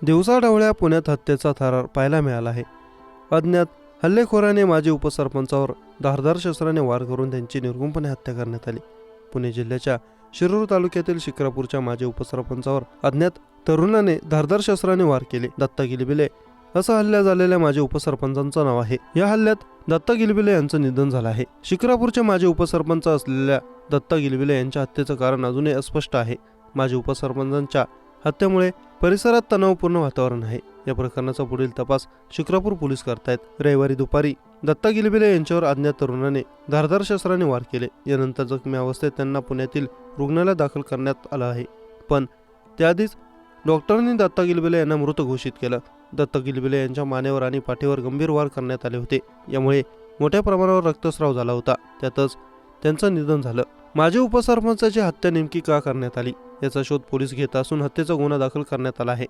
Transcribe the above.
दिवसाढवळ्या पुण्यात हत्येचा थरार पाहायला मिळाला आहे। अज्ञात हल्लेखोराने माजी उपसरपंचावर धारदार शस्त्राने वार करून त्यांची निर्गुणपणे हत्या करण्यात आली। पुणे जिल्ह्याच्या शिरूर तालुक्यातील शिक्रापूरच्या माजी उपसरपंचावर अज्ञात तरुणाने धारदार शस्त्राने वार केले। दत्ता गिलबिले असं हल्ला झालेल्या माजी उपसरपंचांचं नाव आहे। या हल्ल्यात दत्ता गिलबिले यांचं निधन झालं आहे। शिक्रापूरचे माजी उपसरपंच असलेल्या दत्ता गिलबिले यांच्या हत्येचं कारण अजूनही अस्पष्ट आहे। माजी उपसरपंचांच्या हत्येमुळे परिसरात तणावपूर्ण वातावरण आहे। या प्रकरणाचा पुढील तपास शिक्रापूर पोलीस करतायत। रविवारी दुपारी दत्ता गिलबिले यांच्यावर अज्ञात तरुणाने धारदार शस्त्राने वार केले। यानंतर जखमी अवस्थेत त्यांना पुण्यातील रुग्णालयात दाखल करण्यात आलं आहे, पण त्याआधीच डॉक्टरांनी दत्ता गिलबिले यांना मृत घोषित केलं। दत्ता गिलबिले यांच्या मानेवर आणि पाठीवर गंभीर वार करण्यात आले होते, यामुळे मोठ्या प्रमाणावर रक्तस्राव झाला होता। त्यातच त्यांचं निधन झालं। माजी उपसरपंचाची हत्या नेमकी का करण्यात आली याचा शोध पोलीस घेत असून हत्येचा गुन्हा दाखल करण्यात आला आहे।